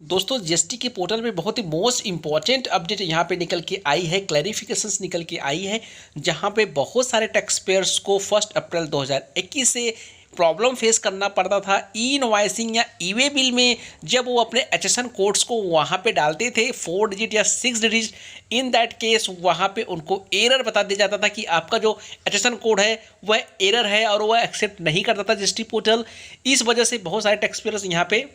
दोस्तों जीएसटी के पोर्टल में बहुत ही मोस्ट इम्पॉर्टेंट अपडेट यहाँ पे निकल के आई है, क्लैरिफिकेशंस निकल के आई है, जहाँ पे बहुत सारे टैक्स पेयर्स को 1 अप्रैल 2021 से प्रॉब्लम फेस करना पड़ता था ई इनवॉइसिंग या ई वे बिल में। जब वो अपने एचएसएन कोड्स को वहाँ पे डालते थे 4 डिजिट या 6 डिजिट, इन दैट केस वहाँ पे उनको एरर बता दिया जाता था कि आपका जो एचएसएन कोड है वह एरर है और वह एक्सेप्ट नहीं करता था जीएसटी पोर्टल। इस वजह से बहुत सारे टैक्स पेयर्स यहाँ पे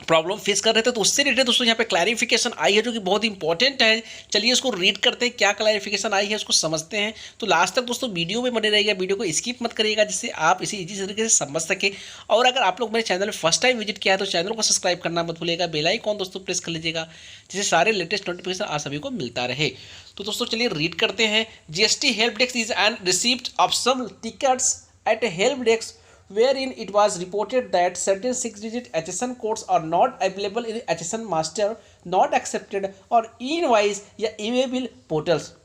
प्रॉब्लम फेस कर रहे थे। तो उससे रिलेटेड दोस्तों यहाँ पे क्लैरिफिकेशन आई है जो कि बहुत इंपॉर्टेंट है। चलिए उसको रीड करते हैं, क्या क्लैरिफिकेशन आई है उसको समझते हैं। तो लास्ट तक दोस्तों वीडियो में बने रहिएगा, वीडियो को स्किप मत करिएगा, जिससे आप इसे इजी तरीके से समझ सके। और अगर आप लोग मेरे चैनल में फर्स्ट टाइम विजिट किया है तो चैनल को सब्सक्राइब करना मत भूलिएगा, बेल आइकॉन दोस्तों प्रेस कर लीजिएगा, जिससे सारे लेटेस्ट नोटिफिकेशन आप सभी को मिलता रहे। तो दोस्तों चलिए रीड करते हैं। GST help desk is an receipt of some tickets at help desk wherein it was reported that certain 6-digit HSN codes are not available in HSN master, not accepted or e-invoice या e-way bill portals.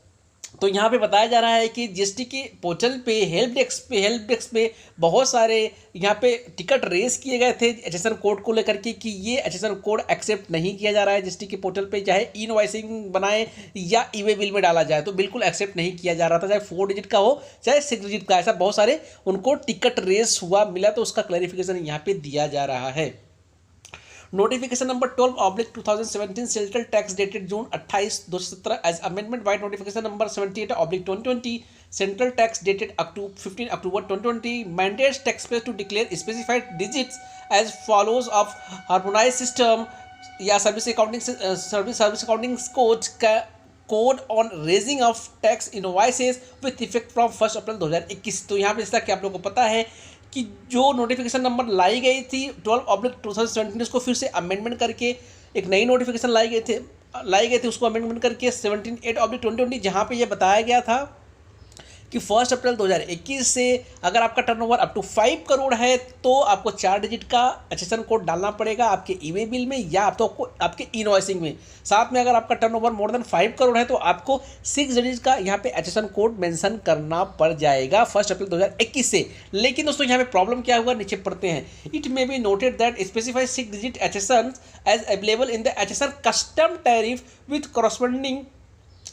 तो यहाँ पे बताया जा रहा है कि GST के पोर्टल पे हेल्प डेस्क पे बहुत सारे यहाँ पे टिकट रेस किए गए थे एचएसएन कोड को लेकर के कि ये एचएसएन कोड एक्सेप्ट नहीं किया जा रहा है जीएसटी के पोर्टल पे, चाहे ई इनवॉइसिंग बनाए या ई वे बिल में डाला जाए तो बिल्कुल एक्सेप्ट नहीं किया जा रहा था, चाहे 4 डिजिट का हो चाहे 6 डिजिट का। ऐसा बहुत सारे उनको टिकट रेस हुआ मिला, तो उसका क्लैरिफिकेशन यहाँ पे दिया जा रहा है। Notification number 12/2017 central tax dated June 28 2017 as amendment by notification number 78/2020 central tax dated 15 October 2020 mandates taxpayers to declare specified digits as follows of harmonized system या service accounting code on raising of tax invoices with effect from 1 अप्रैल 2021। तो यहाँ पे जैसा कि आप लोगों को पता है कि जो नोटिफिकेशन नंबर लाई गई थी 12/2017 उसको फिर से अमेंडमेंट करके एक नई नोटिफिकेशन लाई गई थी उसको अमेंडमेंट करके 17/8/2020, जहाँ पे ये बताया गया था कि 1 अप्रैल 2021 से अगर आपका टर्नओवर अप टू 5 करोड़ है तो आपको 4 डिजिट का एचएसएन कोड डालना पड़ेगा आपके ई-वे बिल में या आपको आपके इनवॉइसिंग में। साथ में अगर आपका टर्नओवर मोर देन 5 करोड़ है तो आपको 6 डिजिट का यहाँ पे एचएसएन कोड मेंशन करना पड़ जाएगा 1 अप्रैल 2021 से। लेकिन दोस्तों यहाँ पे प्रॉब्लम क्या हुआ, नीचे पढ़ते हैं। It may be noted that specified 6 digit HSN as available in the HSN custom tariff with corresponding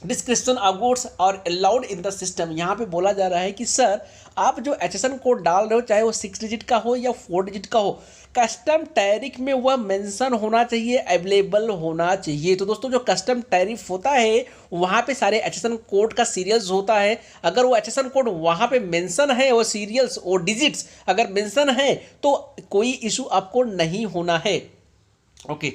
description of goods और अलाउड इन द सिस्टम। यहाँ पे बोला जा रहा है कि सर आप जो एचएसएन कोड डाल रहे हो चाहे वो 6 डिजिट का हो या 4 डिजिट का हो, कस्टम टैरिफ में वह मेंशन होना चाहिए, अवेलेबल होना चाहिए। तो दोस्तों जो कस्टम टैरिफ होता है वहाँ पे सारे एचएसएन कोड का सीरियल्स होता है। अगर वो एचएसएन कोड वहाँ पे मेंशन है, वो सीरियल्स वो डिजिट्स अगर मेंशन है तो कोई इशू आपको नहीं होना है। Okay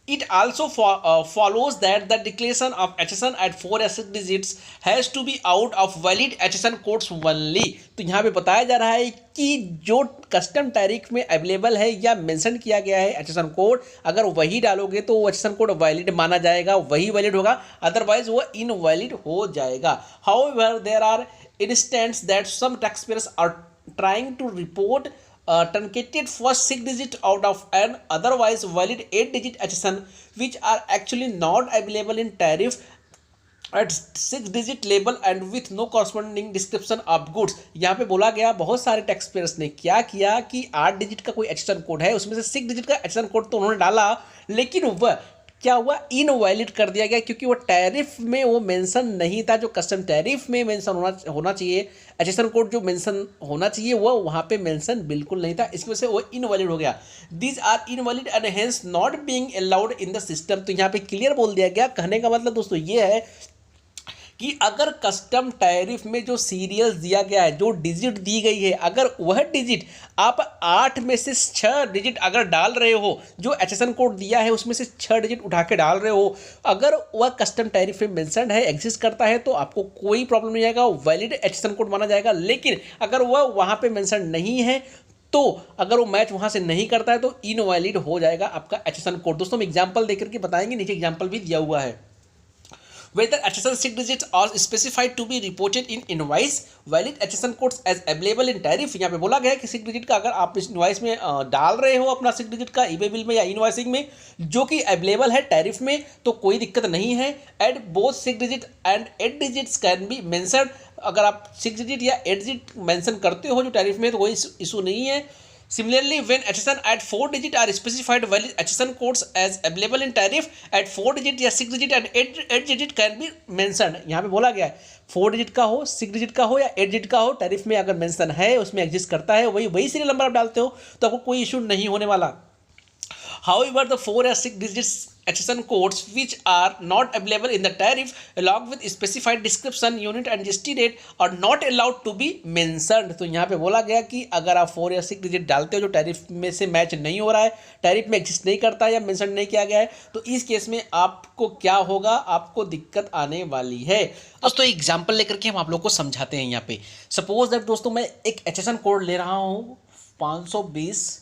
It also follows that the declaration of HSN at 4 or 6 digits has to be out of valid HSN codes only। तो यहाँ पे बताया जा रहा है कि जो कस्टम टैरिफ में अवेलेबल है या मेंशन किया गया है एचएसएन कोड, अगर वही डालोगे तो वो एचएसएन कोड वैलिड माना जाएगा, वही वैलिड होगा, अदरवाइज वो इनवैलिड हो जाएगा। However, there are instances that some taxpayers are trying to report truncated first 6 digit out of an otherwise valid 8 digit HSN which are actually not available in tariff at 6 digit label and with no corresponding description of goods। यहाँ पे बोला गया बहुत सारे tax payers ने क्या किया कि 8 डिजिट का कोई एचएसएन कोड है, उसमें से 6 डिजिट का एचएसएन कोड तो उन्होंने डाला, लेकिन वह क्या हुआ, इनवैलिड कर दिया गया क्योंकि वो टैरिफ में वो मेंशन नहीं था। जो कस्टम टैरिफ में मेंशन होना चाहिए, एचएसएन कोड जो मेंशन होना चाहिए वो वहाँ पे मेंशन बिल्कुल नहीं था, इसकी वजह से वो इनवैलिड हो गया। These are invalid and hence not being allowed in the system. तो यहाँ पे क्लियर बोल दिया गया। कहने का मतलब दोस्तों ये है कि अगर कस्टम टैरिफ में जो सीरियल दिया गया है, जो डिजिट दी गई है, अगर वह डिजिट आप 8 में से 6 डिजिट अगर डाल रहे हो, जो एचएसएन कोड दिया है उसमें से 6 डिजिट उठा के डाल रहे हो, अगर वह कस्टम टैरिफ में मेंशन है, एग्जिस्ट करता है, तो आपको कोई प्रॉब्लम नहीं आएगा, वैलिड एचएसएन कोड माना जाएगा। लेकिन अगर वह वहाँ पे मेंशन नहीं है तो अगर वो मैच वहाँ से नहीं करता है तो इनवैलिड हो जाएगा आपका एचएसएन कोड। दोस्तों हम एग्जाम्पल देकर के बताएंगे, नीचे एग्जाम्पल भी दिया हुआ है। Whether HSN 6 digits are specified to be reported in invoice, valid HSN codes as available in tariff। यहाँ पे बोला गया है कि 6 डिजिट का अगर आप इस इनवॉइस में डाल रहे हो अपना 6 डिजिट का ई-वे बिल में या इनवॉइसिंग में जो कि अवेलेबल है टैरिफ में, तो कोई दिक्कत नहीं है। At both 6 digit and 8 digits can be mention. अगर आप 6 डिजिट या 8 डिजिट मेंशन करते हो जो टैरिफ में तो कोई इशू नहीं है। Similarly, when HSN at 4 digit are specified, valid HSN codes as available in tariff at 4 digit या 6 digit and 8 digit can be mentioned। यहाँ पे बोला गया है 4 डिजिट का हो, 6 डिजिट का हो या 8 डिजिट का हो, टैरिफ में अगर मेंशन है, उसमें एग्जिस्ट करता है, वही सीरियल नंबर आप डालते हो तो आपको कोई इशू नहीं होने वाला। However, the 4 or 6 digits HSN codes which are not available in the tariff along with specified description, unit and GST rate are not allowed to be mentioned। तो यहाँ पे बोला गया कि अगर आप 4 या 6 डिजिट डालते हो जो टैरिफ में से मैच नहीं हो रहा है, टैरिफ में एग्जिस्ट नहीं करता है या मेंशन नहीं किया गया है, तो इस केस में आपको क्या होगा, आपको दिक्कत आने वाली है। दोस्तों एग्जाम्पल लेकर के हम आप लोग को समझाते हैं। यहाँ पे सपोज दैट दोस्तों मैं एक HSN कोड ले रहा हूँ 520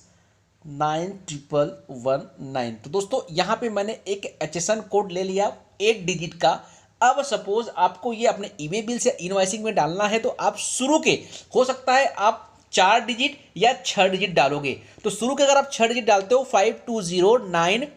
9119। तो दोस्तों यहाँ पे मैंने एक HSN कोड ले लिया 8 डिजिट का। अब सपोज आपको ये अपने ईवे बिल्स या इनवॉइसिंग में डालना है, तो आप शुरू के हो सकता है आप 4 डिजिट या 6 डिजिट डालोगे। तो शुरू के अगर आप 6 डिजिट डालते हो 520911,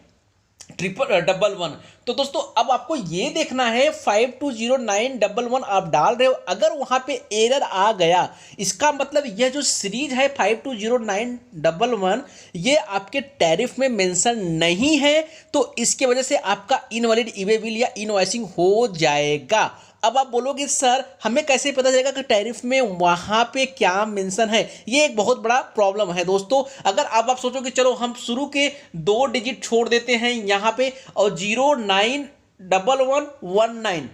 तो दोस्तों अब आपको ये देखना है 520911 आप डाल रहे हो, अगर वहां पे एरर आ गया, इसका मतलब यह जो सीरीज है 520911 ये आपके टैरिफ में मेंशन नहीं है, तो इसके वजह से आपका इनवैलिड ईवे बिल या इनवॉइसिंग हो जाएगा। अब आप बोलोगे सर हमें कैसे पता चलेगा कि टैरिफ में वहाँ पे क्या मेंशन है? ये एक बहुत बड़ा प्रॉब्लम है दोस्तों। अगर आप सोचोगे चलो हम शुरू के 2 डिजिट छोड़ देते हैं यहाँ पे और 091119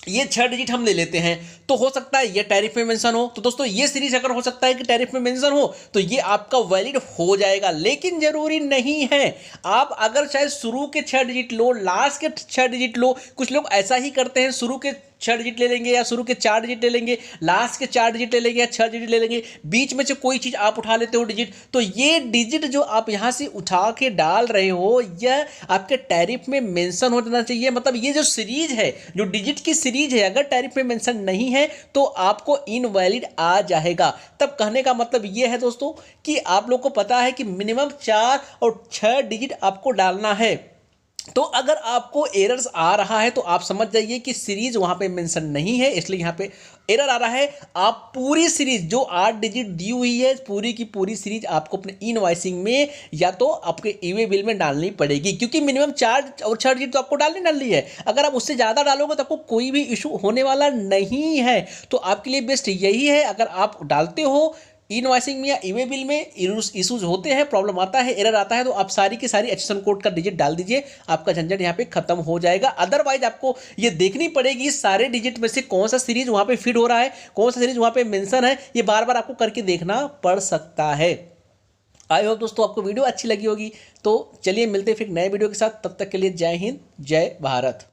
ये 6 डिजिट हम ले लेते हैं, तो हो सकता है ये टैरिफ में मेंशन हो। तो दोस्तों ये सीरीज अगर हो सकता है कि टैरिफ में मेंशन हो तो ये आपका वैलिड हो जाएगा, लेकिन जरूरी नहीं है। आप अगर चाहे शुरू के 6 डिजिट लो, लास्ट के 6 डिजिट लो, कुछ लोग ऐसा ही करते हैं, शुरू के 6 डिजिट ले लेंगे या शुरू के 4 डिजिट ले लेंगे, लास्ट के 4 डिजिट ले लेंगे या 6 डिजिट ले लेंगे, बीच में से कोई चीज़ आप उठा लेते हो डिजिट, तो ये डिजिट जो आप यहाँ से उठा के डाल रहे हो यह आपके टैरिफ में मेंशन हो जाना चाहिए। मतलब ये जो सीरीज है, जो डिजिट की सीरीज है, अगर टैरिफ में मेंशन नहीं है तो आपको इनवैलिड आ जाएगा। तब कहने का मतलब ये है दोस्तों कि आप लोग को पता है कि मिनिमम 4 और 6 डिजिट आपको डालना है। तो अगर आपको एरर्स आ रहा है तो आप समझ जाइए कि सीरीज वहां पे मेंशन नहीं है, इसलिए यहां पे एरर आ रहा है। आप पूरी सीरीज जो 8 डिजिट दी हुई है, पूरी की पूरी सीरीज आपको अपने इनवॉइसिंग में या तो आपके ईवे बिल में डालनी पड़ेगी, क्योंकि मिनिमम 4 और 6 डिजिट तो आपको डालनी है। अगर आप उससे ज़्यादा डालोगे तो आपको कोई भी इशू होने वाला नहीं है। तो आपके लिए बेस्ट यही है, अगर आप डालते हो इनवॉइसिंग में या ईवे बिल में इशूज होते हैं, प्रॉब्लम आता है, एरर आता है, तो आप सारी की सारी HSN कोड का डिजिट डाल दीजिए, आपका झंझट यहाँ पे खत्म हो जाएगा। अदरवाइज आपको ये देखनी पड़ेगी सारे डिजिट में से कौन सा सीरीज वहाँ पे फिट हो रहा है, कौन सा सीरीज वहाँ पे मेंशन है, ये बार बार आपको करके देखना पड़ सकता है। आई होप दोस्तों आपको वीडियो अच्छी लगी होगी। तो चलिए मिलते हैं फिर नए वीडियो के साथ, तब तक के लिए जय हिंद, जय भारत।